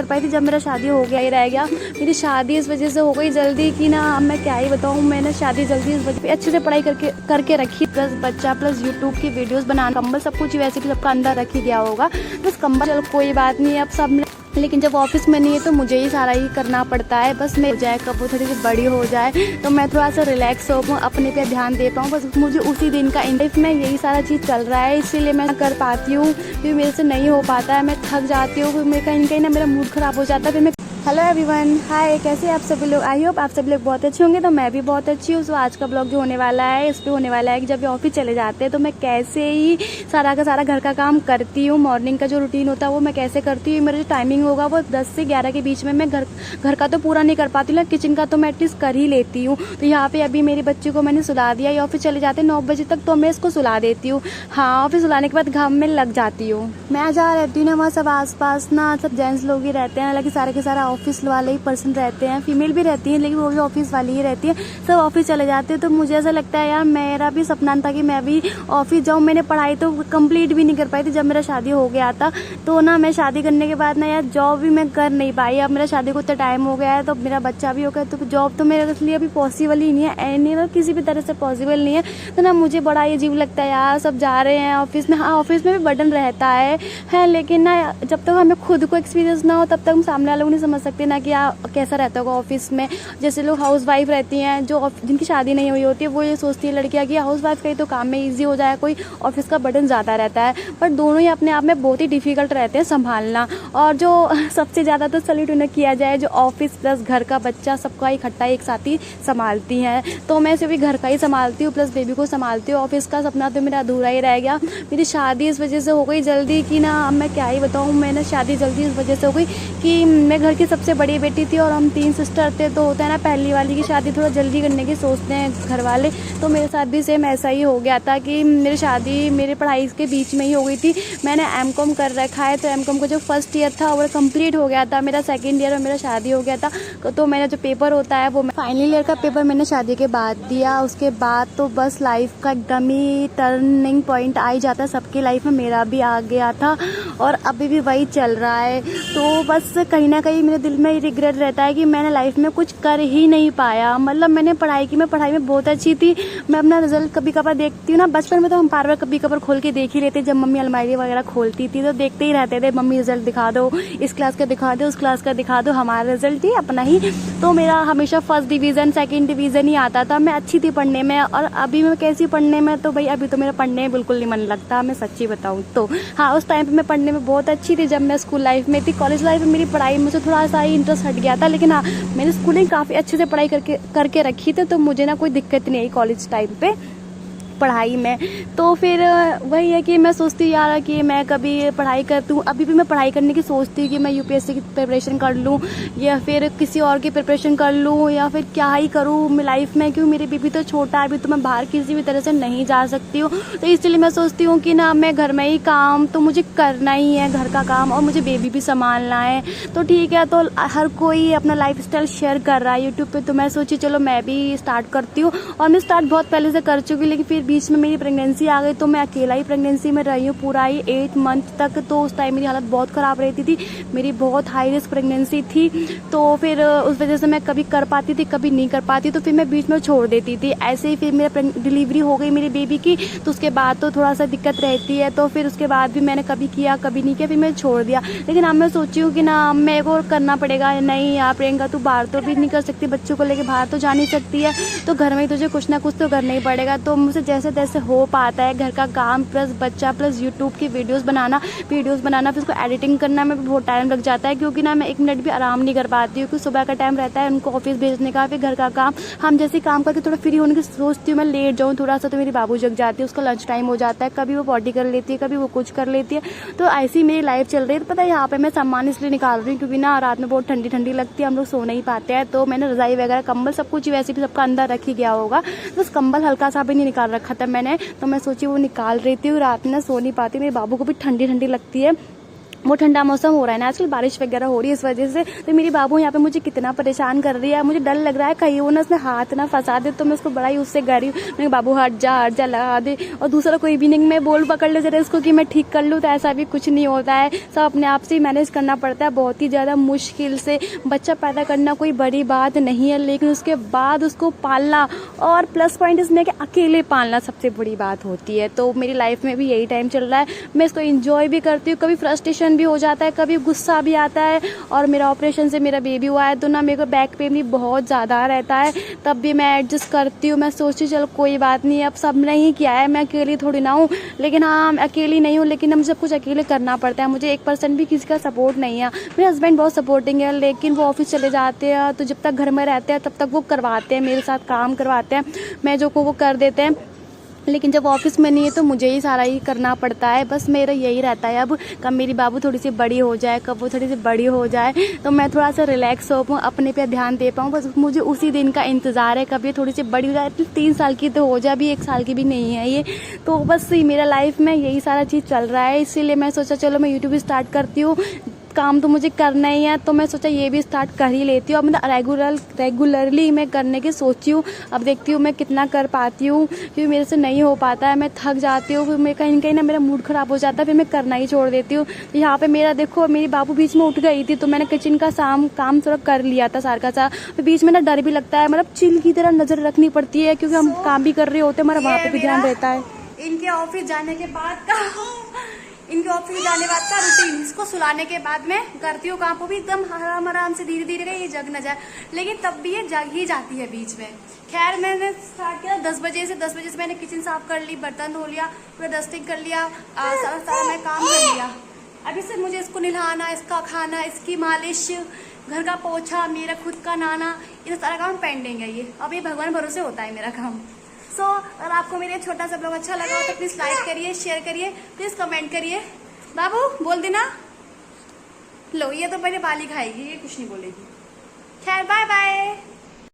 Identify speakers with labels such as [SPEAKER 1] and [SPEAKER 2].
[SPEAKER 1] कर पाई थी। जब मेरा शादी हो गया ही रह गया। मेरी शादी इस वजह से हो गई जल्दी कि ना, अब मैं क्या ही बताऊँ। मैंने शादी जल्दी इस वजह अच्छे से पढ़ाई करके रखी, प्लस बच्चा, प्लस यूट्यूब की वीडियोस बनाना, कंबल सब कुछ वैसे भी सबका अंदर रख ही गया होगा। बस कंबल चलो कोई बात नहीं, अब सब, लेकिन जब ऑफिस में नहीं है तो मुझे ही सारा ही करना पड़ता है। बस मैं हो जाए, कब वो थोड़ी सी बड़ी हो जाए तो मैं थोड़ा सा रिलैक्स हो पाऊँ, अपने पे ध्यान दे पाऊँ। बस मुझे उसी दिन का लाइफ में यही सारा चीज़ चल रहा है, इसीलिए मैं कर पाती हूँ। क्योंकि मेरे से नहीं हो पाता है, मैं थक जाती हूँ, फिर कहीं ना मेरा मूड ख़राब हो जाता है। फिर मैं हेलो एवरीवन, हाय, कैसे आप सभी लोग? आई होप आप सभी लोग बहुत अच्छे होंगे। तो मैं भी बहुत अच्छी हूँ। तो आज का ब्लॉग जो होने वाला है, इस पे होने वाला है कि जब ये ऑफिस चले जाते हैं तो मैं कैसे ही सारा का सारा घर का काम करती हूँ। मॉर्निंग का जो रूटीन होता है वो मैं कैसे करती हूँ। मेरा जो टाइमिंग होगा वो 10 से 11 के बीच में। मैं घर का तो पूरा नहीं कर पाती हूँ, किचन का तो मैं एटलीस्ट कर ही लेती हूँ। तो यहाँ पे अभी मेरी बच्ची को मैंने सुला दिया। ये ऑफिस चले जाते हैं 9 बजे तक, तो मैं इसको सुला देती हूँ। हाँ, ऑफिस सुलाने के बाद काम में लग जाती हूँ। मैं जहाँ रहती हूँ ना, वहाँ सब आस ना सब जेंट्स लोग ही रहते हैं। हालांकि सारे के सारा ऑफिस वाले ही पर्सन रहते हैं, फीमेल भी रहती हैं, लेकिन वो भी ऑफिस वाली ही रहती है। सब ऑफिस चले जाते हैं। तो मुझे ऐसा लगता है यार, मेरा भी सपना था कि मैं भी ऑफिस जाऊँ। मैंने पढ़ाई तो कंप्लीट भी नहीं कर पाई थी जब मेरा शादी हो गया था। तो ना मैं शादी करने के बाद ना यार जॉब भी मैं कर नहीं पाई। अब मेरा शादी को इतना टाइम हो गया है, तो मेरा बच्चा भी हो गया, तो जॉब तो मेरे लिए अभी पॉसिबल ही नहीं है, नहीं ना किसी भी तरह से पॉसिबल नहीं है। तो ना मुझे बड़ा ये अजीब लगता है यार, सब जा रहे हैं ऑफिस में। हाँ, ऑफिस में भी बर्डन रहता है, लेकिन ना जब तक हमें खुद को एक्सपीरियंस ना हो तब तक हम सामने वालों को नहीं समझ सकते ना कि कैसा रहता होगा ऑफिस में। जैसे लोग हाउस वाइफ रहती हैं, जो जिनकी शादी नहीं हुई होती है, वो ये सोचती है लड़कियां कि हाउस वाइफ का ही तो काम में ईजी हो जाए, कोई ऑफिस का बर्डन ज़्यादा रहता है। पर दोनों ही अपने आप में बहुत ही डिफिकल्ट रहते हैं संभालना। और जो सबसे ज़्यादा तो सैल्यूट उन्हें किया जाए जो ऑफिस प्लस घर का बच्चा सबका इकट्ठा एक साथ ही संभालती हैं। तो मैं सिर्फ घर का ही संभालती हूँ, प्लस बेबी को संभालती हूँ। ऑफिस का सपना तो मेरा अधूरा ही रह गया। मेरी शादी इस वजह से हो गई जल्दी कि ना, अब मैं क्या ही बताऊँ। मैंने शादी जल्दी इस वजह से हो गई कि मैं घर की सबसे बड़ी बेटी थी और हम 3 सिस्टर थे। तो होता है ना, पहली वाली की शादी थोड़ा जल्दी करने की सोचते हैं घर वाले। तो मेरे साथ भी सेम ऐसा ही हो गया था कि मेरी शादी मेरी पढ़ाई के बीच में ही हो गई थी। मैंने एमकॉम कर रखा है, तो एमकॉम का जो फर्स्ट ईयर था वो कंप्लीट हो गया था। मेरा सेकंड ईयर में मेरा शादी हो गया था। तो मेरा जो पेपर होता है वो फाइनल ईयर का पेपर मैंने शादी के बाद दिया। उसके बाद तो बस लाइफ का एकदम ही टर्निंग पॉइंट आ ही जाता है सबकी लाइफ में। मेरा भी आ गया था और अभी भी वही चल रहा है। तो बस कहीं ना कहीं मेरे दिल में रिग्रेट रहता है कि मैंने लाइफ में कुछ कर ही नहीं पाया। मतलब मैंने पढ़ाई की, मैं पढ़ाई में बहुत अच्छी थी। मैं अपना रिजल्ट कभी कभार देखती हूँ ना, बचपन में तो हम बार बार कभी कभार खोल के देख ही लेते। जब मम्मी अलमारी वगैरह खोलती थी तो देखते ही रहते थे, मम्मी रिजल्ट दिखा दो, इस क्लास का दिखा दो, उस क्लास का दिखा दो, हमारा रिजल्ट ही अपना ही। तो मेरा हमेशा फर्स्ट डिवीज़न सेकेंड डिवीज़न ही आता था। मैं अच्छी थी पढ़ने में। और अभी मैं कैसी पढ़ने में, तो भाई अभी तो मेरा पढ़ने में बिल्कुल नहीं मन लगता, मैं सच्ची बताऊँ तो। हाँ, उस टाइम पर मैं पढ़ने में बहुत अच्छी थी जब मैं स्कूल लाइफ में थी। कॉलेज लाइफ में मेरी पढ़ाई में से थोड़ा सा ही इंटरेस्ट हट गया था, लेकिन हाँ, मैंने स्कूलिंग काफ़ी अच्छे से पढ़ाई करके रखी थी। तो मुझे ना कोई दिक्कत नहीं आई कॉलेज टाइम पे पढ़ाई में। तो फिर वही है कि मैं सोचती हूँ यार कि मैं कभी पढ़ाई करती हूँ। अभी भी मैं पढ़ाई करने की सोचती हूँ कि मैं यूपीएससी की प्रिपरेशन कर लूँ या फिर किसी और की प्रिपरेशन कर लूँ या फिर क्या ही करूँ मैं लाइफ में। क्योंकि मेरी बेबी तो छोटा है अभी, तो मैं बाहर किसी भी तरह से नहीं जा सकती हूँ। तो इसलिए मैं सोचती हूँ कि ना, मैं घर में ही काम तो मुझे करना ही है, घर का काम, और मुझे बेबी भी संभालना है। तो ठीक है, तो हर कोई अपना लाइफ स्टाइल शेयर कर रहा है यूट्यूब पर, तो मैं सोची चलो मैं भी स्टार्ट करती हूँ। और मैं स्टार्ट बहुत पहले से कर चुकी, लेकिन फिर बीच में मेरी प्रेगनेंसी आ गई। तो मैं अकेला ही प्रेगनेंसी में रही हूँ पूरा ही 8 मंथ तक। तो उस टाइम मेरी हालत बहुत ख़राब रहती थी, मेरी बहुत हाई रिस्क प्रेगनेंसी थी। तो फिर उस वजह से मैं कभी कर पाती थी, कभी नहीं कर पाती, तो फिर मैं बीच में छोड़ देती थी। ऐसे ही फिर मेरा डिलीवरी हो गई मेरी बेबी की, तो उसके बाद तो थोड़ा सा दिक्कत रहती है। तो फिर उसके बाद भी मैंने कभी किया कभी नहीं किया, फिर मैं छोड़ दिया। लेकिन अब मैं सोची हूँ कि ना, मेरे को करना पड़ेगा। नहीं यार प्रियंका, तू बाहर तो भी नहीं कर सकती, बच्चों को लेके बाहर तो जा नहीं सकती है, तो घर में ही तुझे कुछ ना कुछ तो करना ही पड़ेगा। तो मुझसे जैसे तैसे हो पाता है, घर का काम प्लस बच्चा प्लस यूट्यूब की वीडियोस बनाना फिर उसको एडिटिंग करना में भी बहुत टाइम लग जाता है। क्योंकि ना मैं 1 मिनट भी आराम नहीं कर पाती हूँ, क्योंकि सुबह का टाइम रहता है उनको ऑफिस भेजने का, फिर घर का काम, हम जैसे काम करके थोड़ा फ्री होने की सोचती हूँ मैं लेट जाऊँ थोड़ा सा, तो मेरी बाबू जग जाती है, उसका लंच टाइम हो जाता है, कभी वो पॉटी कर लेती है, कभी वो कुछ कर लेती है। तो ऐसी मेरी लाइफ चल रही है। तो पता है, यहाँ पे मैं सामान इसलिए निकाल रही हूँ क्योंकि ना रात में बहुत ठंडी ठंडी लगती है, हम लोग सो नहीं पाते हैं। तो मैंने रजाई वगैरह कंबल सब कुछ वैसे भी सबका अंदर रख ही गया होगा, बस कंबल हल्का सा भी नहीं निकाल रखा था मैंने। तो मैं सोची वो निकाल रही थी, रात में ना सो नहीं पाती, मेरे बाबू को भी ठंडी ठंडी लगती है। वो ठंडा मौसम हो रहा है ना आजकल, बारिश वगैरह हो रही है, इस वजह से तो मेरी बाबू यहाँ पे मुझे कितना परेशान कर रही है। मुझे डर लग रहा है कहीं वो ना उसने हाथ ना फंसा दे, तो मैं उसको बड़ा ही उससे गा रही हूँ, मैं बाबू हट जा लगा दे। और दूसरा कोई भी नहीं, मैं बोल पकड़ ले जरा इसको कि मैं ठीक कर लूँ, तो ऐसा भी कुछ नहीं होता है। सब अपने आप से ही मैनेज करना पड़ता है, बहुत ही ज़्यादा मुश्किल से। बच्चा पैदा करना कोई बड़ी बात नहीं है, लेकिन उसके बाद उसको पालना, और प्लस पॉइंट इसमें कि अकेले पालना सबसे बड़ी बात होती है। तो मेरी लाइफ में भी यही टाइम चल रहा है, मैं इसको इंजॉय भी करती हूँ, कभी फ्रस्ट्रेशन भी हो जाता है, कभी गुस्सा भी आता है। और मेरा ऑपरेशन से मेरा बेबी हुआ है तो ना मेरे को बैक पेन भी बहुत ज़्यादा रहता है, तब भी मैं एडजस्ट करती हूँ। मैं सोचती हूँ चलो कोई बात नहीं, अब सब ने ही किया है, मैं अकेली थोड़ी ना हूँ। लेकिन हाँ, मैं अकेली नहीं हूँ, लेकिन मुझे सब कुछ अकेले करना पड़ता है, मुझे 1% भी किसी का सपोर्ट नहीं है। मेरे हस्बैंड बहुत सपोर्टिंग है, लेकिन वो ऑफिस चले जाते हैं, तो जब तक घर में रहते हैं तब तक वो करवाते हैं, मेरे साथ काम करवाते हैं, मैं जो को वो कर देते हैं। लेकिन जब ऑफिस में नहीं है तो मुझे ही सारा ही करना पड़ता है। बस मेरा यही रहता है अब, कब मेरी बाबू थोड़ी सी बड़ी हो जाए, कब वो थोड़ी सी बड़ी हो जाए, तो मैं थोड़ा सा रिलैक्स हो पाऊँ, अपने पे ध्यान दे पाऊँ। बस मुझे उसी दिन का इंतज़ार है, कभी थोड़ी सी बड़ी हो जाए, 3 साल की तो हो जाए, अभी 1 साल की भी नहीं है ये। तो बस मेरा लाइफ में यही सारा चीज़ चल रहा है, इसीलिए मैं सोचा चलो मैं यूट्यूब स्टार्ट करती हूँ, काम तो मुझे करना ही है, तो मैं सोचा ये भी स्टार्ट कर ही लेती हूँ। अब मैं रेगुलरली मैं करने की सोची हूँ, अब देखती हूँ मैं कितना कर पाती हूँ, क्योंकि मेरे से नहीं हो पाता है, मैं थक जाती हूँ, फिर मैं कहीं ना मेरा मूड ख़राब हो जाता है, फिर मैं करना ही छोड़ देती हूँ। तो यहाँ पे मेरा देखो, मेरी बाबू बीच में उठ गई थी, तो मैंने किचन का काम थोड़ा कर लिया था सारा का सारा। तो बीच में ना डर भी लगता है, मतलब चिल की तरह नज़र रखनी पड़ती है, क्योंकि हम काम भी कर रहे होते हैं, हमारा वहाँ पर भी ध्यान रहता है। इनके ऑफिस जाने के बाद का रूटीन, इसको सुलाने के बाद मैं करती हूँ काम को भी एकदम आराम से, धीरे धीरे ये जग न जाए, लेकिन तब भी ये जग ही जाती है बीच में। खैर मैंने स्टार्ट किया 10 बजे से मैंने किचन साफ कर ली, बर्तन धो लिया, पूरा डस्टिंग कर लिया, सारा मैं काम कर लिया। अभी से मुझे इसको नहलाना, इसका खाना, इसकी मालिश, घर का पोछा, मेरा खुद का नहाना, ये सारा काम पेंडिंग है। ये अब ये भगवान भरोसे होता है मेरा काम। सो अगर आपको मेरे छोटा सा ब्लॉग अच्छा लगा हो तो प्लीज़ लाइक करिए, शेयर करिए, प्लीज़ कमेंट करिए। बाबू बोल देना, लो ये तो पहले बाली खाएगी, ये कुछ नहीं बोलेगी। खैर बाय बाय।